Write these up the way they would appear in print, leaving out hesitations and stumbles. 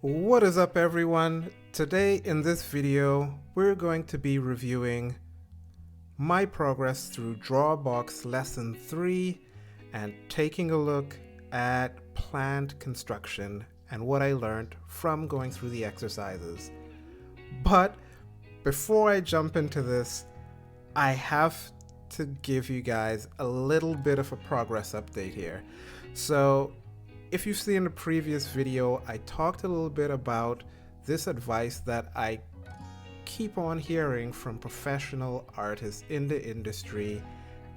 What is up, everyone? Today in this video we're going to be reviewing my progress through Drawbox lesson 3 and taking a look at plant construction and what I learned from going through the exercises. But before I jump into this, I have to give you guys a little bit of a progress update here. So if you've seen the previous video, I talked a little bit about this advice that I keep on hearing from professional artists in the industry.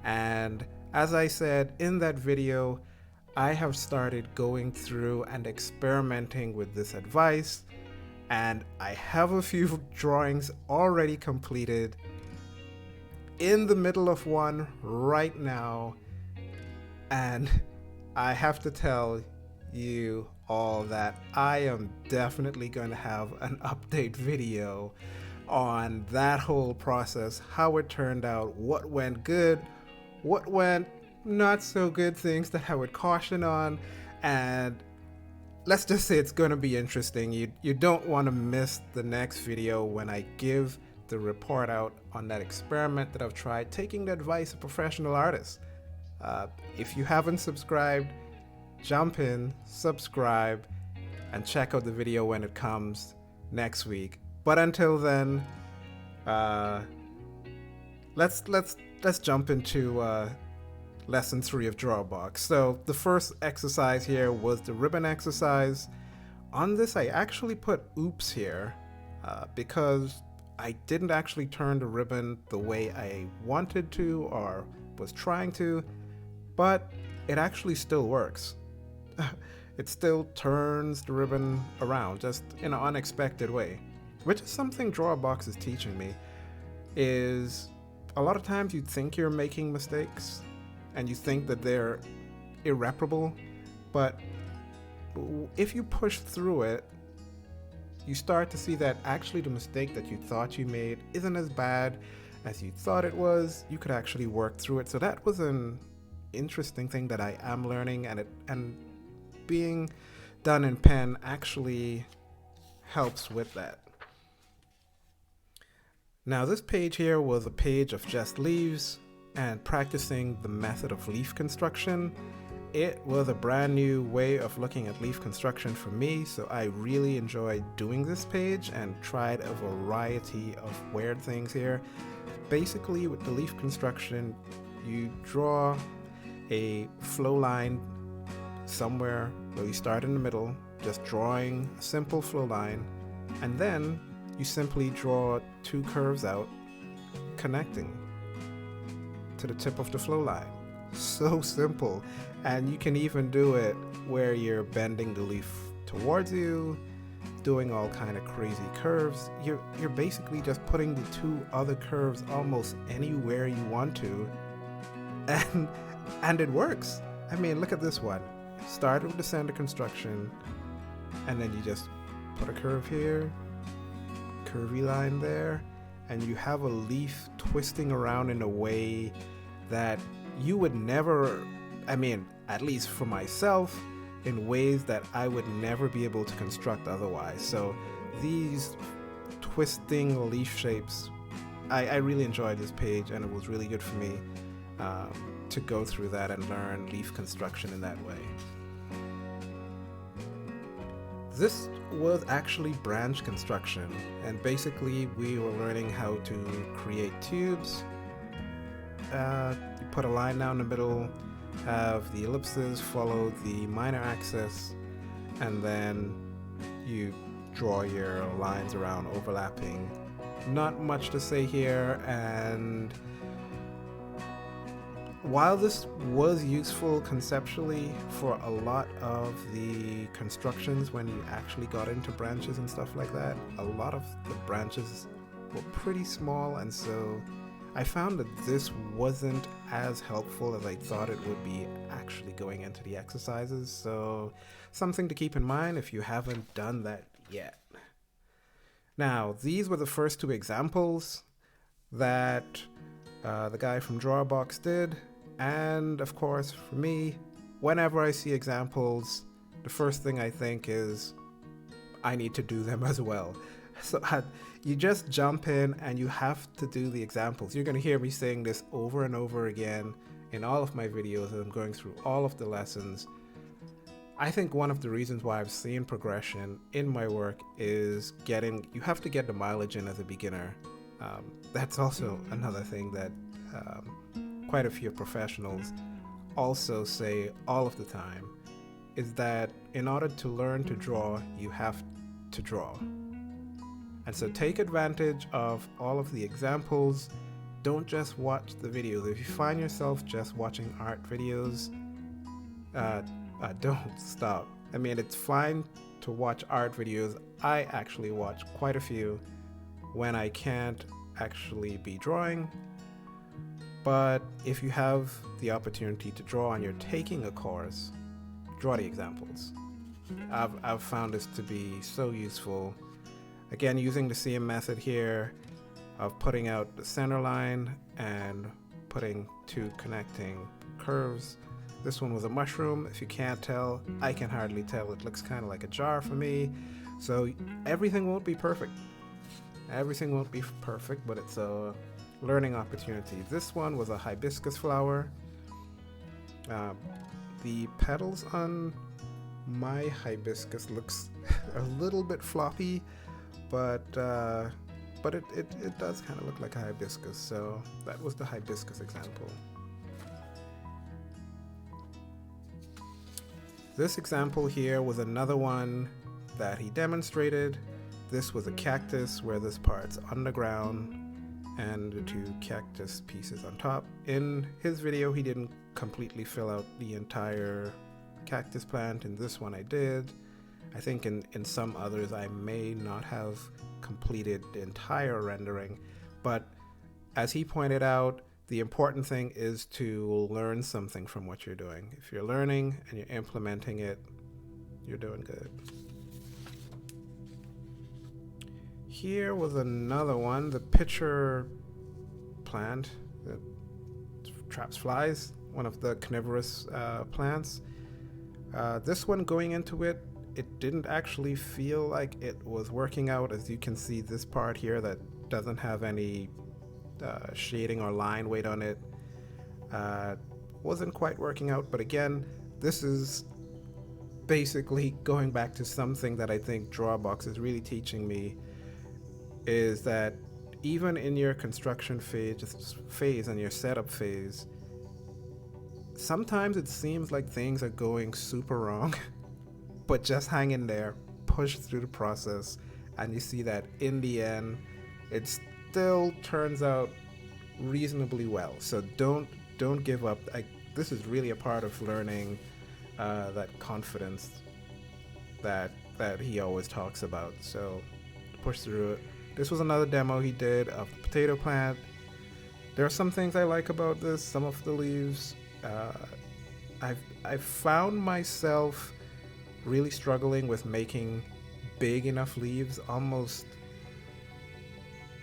And as I said in that video, I have started going through and experimenting with this advice, and I have a few drawings already completed, in the middle of one right now, and I have to tell you all that I am definitely going to have an update video on that whole process, how it turned out, what went good, what went not so good, things that I would caution on, and let's just say it's going to be interesting. You don't want to miss the next video when I give the report out on that experiment that I've tried taking the advice of professional artists. If you haven't subscribed, jump in, subscribe, and check out the video when it comes next week. But until then, let's jump into lesson 3 of Drawbox. So the first exercise here was the ribbon exercise. On this, I actually put oops here because I didn't actually turn the ribbon the way I wanted to or was trying to, but it actually still works. It still turns the ribbon around, just in an unexpected way, which is something Drawbox is teaching me. Is a lot of times you think you're making mistakes and you think that they're irreparable, but if you push through it, you start to see that actually the mistake that you thought you made isn't as bad as you thought it was. You could actually work through it. So that was an interesting thing that I am learning, and being done in pen actually helps with that. Now this page here was a page of just leaves and practicing the method of leaf construction. It was a brand new way of looking at leaf construction for me, so I really enjoyed doing this page and tried a variety of weird things here. Basically, with the leaf construction, you draw a flow line somewhere where you start in the middle, just drawing a simple flow line, and then you simply draw two curves out connecting to the tip of the flow line. So simple. And you can even do it where you're bending the leaf towards you, doing all kind of crazy curves. You're basically just putting the two other curves almost anywhere you want to, and it works. I mean, look at this one. Start with the center construction, and then you just put a curve here, curvy line there, and you have a leaf twisting around in a way that you would never, I mean, at least for myself, in ways that I would never be able to construct otherwise. So these twisting leaf shapes, I really enjoyed this page, and it was really good for me to go through that and learn leaf construction in that way. This was actually branch construction, and basically we were learning how to create tubes. You put a line down the middle, have the ellipses follow the minor axis, and then you draw your lines around overlapping. Not much to say here, and while this was useful conceptually for a lot of the constructions when you actually got into branches and stuff like that, a lot of the branches were pretty small, and so I found that this wasn't as helpful as I thought it would be actually going into the exercises. So something to keep in mind if you haven't done that yet. Now, these were the first two examples that the guy from Drawbox did. And of course, for me, whenever I see examples, the first thing I think is, I need to do them as well. So you just jump in and you have to do the examples. You're going to hear me saying this over and over again in all of my videos as I'm going through all of the lessons. I think one of the reasons why I've seen progression in my work is you have to get the mileage in as a beginner. That's also another thing that quite a few professionals also say all of the time, is that in order to learn to draw, you have to draw. And so take advantage of all of the examples. Don't just watch the videos. If you find yourself just watching art videos, don't stop. I mean, it's fine to watch art videos. I actually watch quite a few when I can't actually be drawing. But if you have the opportunity to draw and you're taking a course, draw the examples. I've found this to be so useful. Again, using the same method here of putting out the center line and putting two connecting curves. This one was a mushroom. If you can't tell, I can hardly tell. It looks kind of like a jar for me. So everything won't be perfect. Everything won't be perfect, but it's a learning opportunity. This one was a hibiscus flower. The petals on my hibiscus looks a little bit floppy, but it does kind of look like a hibiscus. So that was the hibiscus example. This example here was another one that he demonstrated. This was a cactus where this part's underground and the two cactus pieces on top. In his video, he didn't completely fill out the entire cactus plant. In this one I did. I think in some others I may not have completed the entire rendering, but as he pointed out, the important thing is to learn something from what you're doing. If you're learning and you're implementing it, you're doing good. Here was another one, the pitcher plant that traps flies, one of the carnivorous plants. This one, going into it, it didn't actually feel like it was working out. As you can see, this part here that doesn't have any shading or line weight on it wasn't quite working out. But again, this is basically going back to something that I think Drawbox is really teaching me, is that even in your construction phase and your setup phase, sometimes it seems like things are going super wrong, but just hang in there, push through the process, and you see that in the end, it still turns out reasonably well. So don't give up. This is really a part of learning that confidence that he always talks about. So push through it. This was another demo he did of the potato plant. There are some things I like about this. Some of the leaves, I've found myself really struggling with making big enough leaves, almost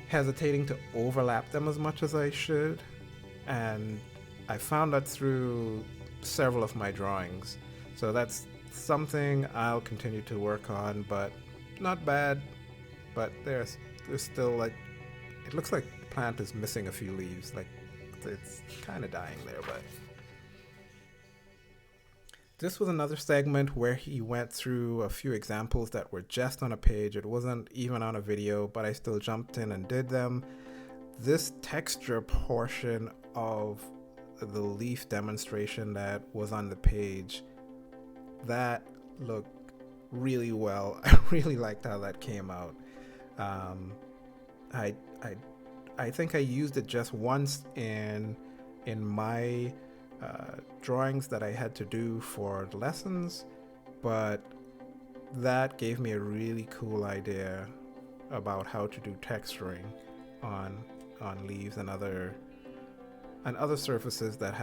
hesitating to overlap them as much as I should. And I found that through several of my drawings. So that's something I'll continue to work on, but not bad. But there's still, like, it looks like the plant is missing a few leaves. Like, it's kind of dying there, but this was another segment where he went through a few examples that were just on a page. It wasn't even on a video, but I still jumped in and did them. This texture portion of the leaf demonstration that was on the page, that looked really well. I really liked how that came out. I think I used it just once in my drawings that I had to do for the lessons, but that gave me a really cool idea about how to do texturing on leaves and other surfaces that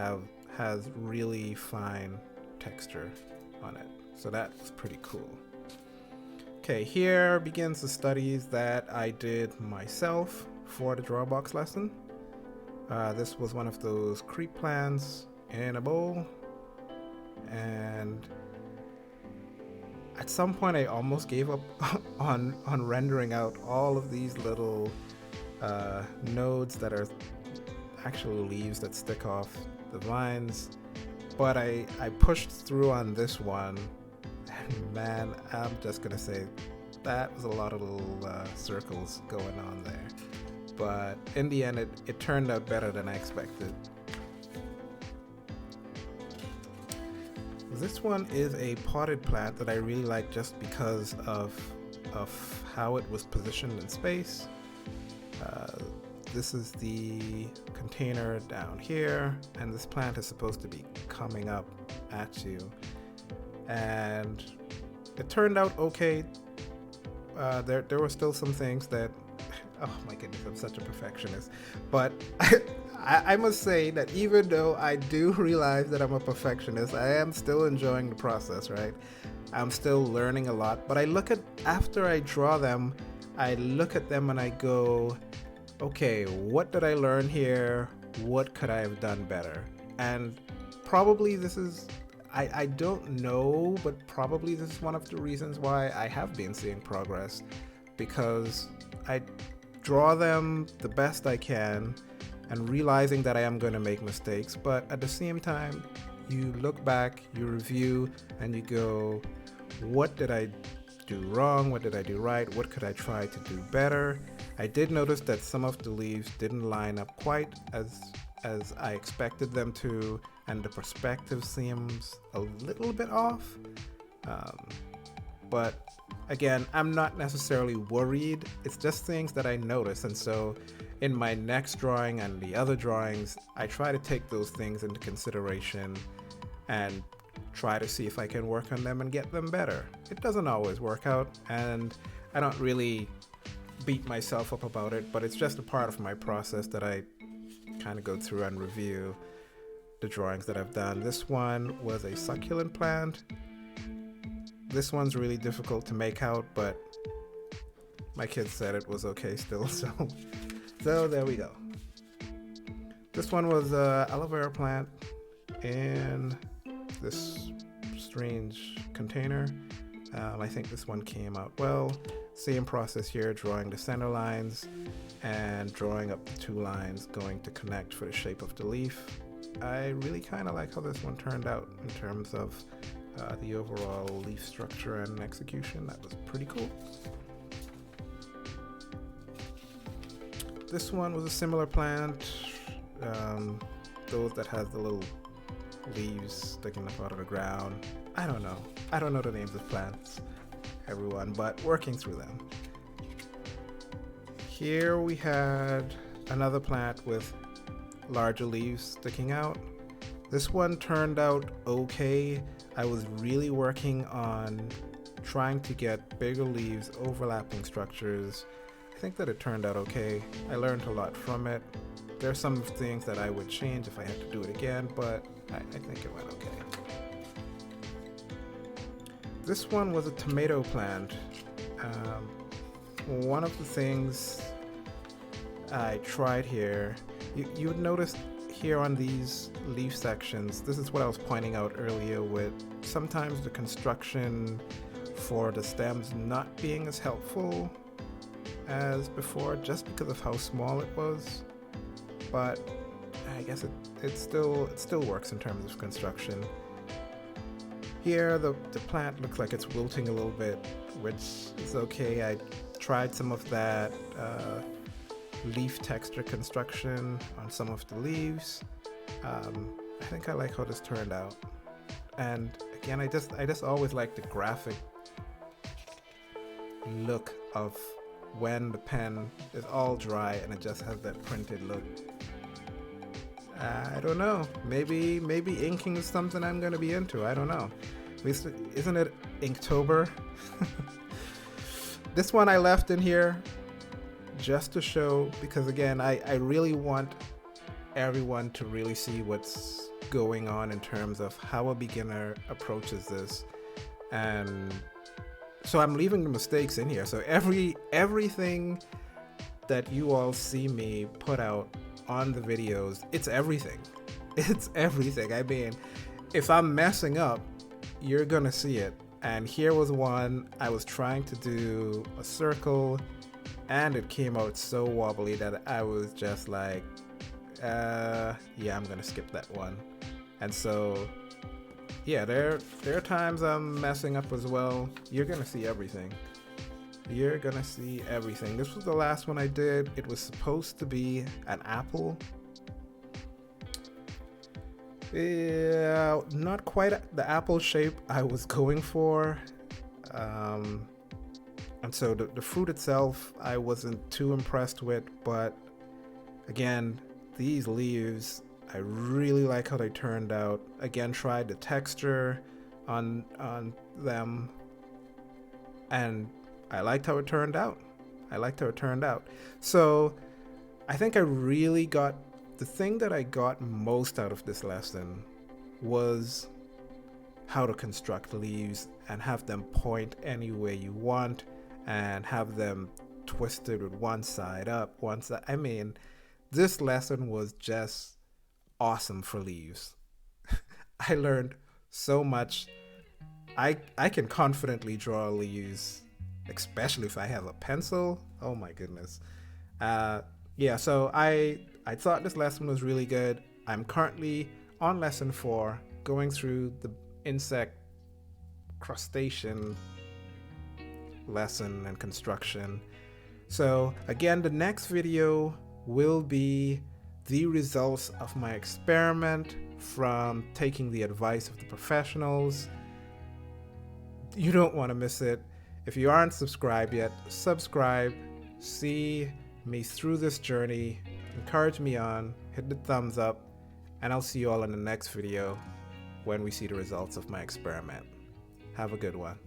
has really fine texture on it. So that's pretty cool. Okay, here begins the studies that I did myself for the Drawbox lesson. This was one of those creep plants in a bowl, and at some point I almost gave up on rendering out all of these little nodes that are actually leaves that stick off the vines, but I pushed through on this one, and man, I'm just gonna say that was a lot of little circles going on there, but in the end it turned out better than I expected. This one is a potted plant that I really like just because of how it was positioned in space. This is the container down here, and this plant is supposed to be coming up at you, and it turned out okay. There were still some things that, oh my goodness, I'm such a perfectionist, but I must say that even though I do realize that I'm a perfectionist, I am still enjoying the process, right? I'm still learning a lot, but after I draw them, I look at them and I go, okay, what did I learn here? What could I have done better? And probably this is, I don't know, but probably this is one of the reasons why I have been seeing progress, because I draw them the best I can and realizing that I am going to make mistakes, but at the same time, you look back, you review, and you go, what did I do wrong? What did I do right? What could I try to do better? I did notice that some of the leaves didn't line up quite as I expected them to, and the perspective seems a little bit off. But again, I'm not necessarily worried. It's just things that I notice, and so in my next drawing and the other drawings, I try to take those things into consideration and try to see if I can work on them and get them better. It doesn't always work out, and I don't really beat myself up about it, but it's just a part of my process that I kind of go through and review the drawings that I've done. This one was a succulent plant. This one's really difficult to make out, but my kids said it was okay still, so there we go. This one was an aloe vera plant in this strange container. I think this one came out well. Same process here, drawing the center lines and drawing up the two lines going to connect for the shape of the leaf. I really kind of like how this one turned out in terms of the overall leaf structure and execution. That was pretty cool. This one was a similar plant, those that has the little leaves sticking up out of the ground. I don't know the names of plants, everyone, but working through them. Here we had another plant with larger leaves sticking out. This one turned out okay. I was really working on trying to get bigger leaves, overlapping structures. I think that it turned out okay. I learned a lot from it. There are some things that I would change if I had to do it again, but I think it went okay. This one was a tomato plant. One of the things I tried here, you would notice here on these leaf sections, this is what I was pointing out earlier with sometimes the construction for the stems not being as helpful as before just because of how small it was, but I guess it still works in terms of construction. Here the plant looks like it's wilting a little bit, which is okay. I tried some of that leaf texture construction on some of the leaves. I think I like how this turned out, and again I just always like the graphic look of when the pen is all dry and it just has that printed look. I don't know, maybe inking is something I'm gonna be into. I don't know. Isn't it Inktober? This one I left in here just to show, because again I really want everyone to really see what's going on in terms of how a beginner approaches this, and so I'm leaving the mistakes in here. So everything that you all see me put out on the videos, it's everything. I mean, if I'm messing up, you're gonna see it, And here was one. I was trying to do a circle and it came out so wobbly that I was just like, yeah, I'm gonna skip that one. And so, yeah, there are times I'm messing up as well. You're gonna see everything. You're gonna see everything. This was the last one I did. It was supposed to be an apple. Yeah, not quite the apple shape I was going for. And so the fruit itself I wasn't too impressed with, but again, these leaves, I really like how they turned out. Again, tried the texture on them, and I liked how it turned out. So I think I really got, the thing that I got most out of this lesson was how to construct leaves and have them point any way you want and have them twisted with one side up, one side. I mean, this lesson was just awesome for leaves. I learned so much. I can confidently draw leaves, especially if I have a pencil. Oh my goodness. Yeah, so I thought this lesson was really good. I'm currently on lesson 4, going through the insect crustacean lesson and construction. So again, the next video will be the results of my experiment from taking the advice of the professionals. You don't want to miss it. If you aren't subscribed yet, subscribe. See me through this journey. Encourage me on. Hit the thumbs up. And I'll see you all in the next video when we see the results of my experiment. Have a good one.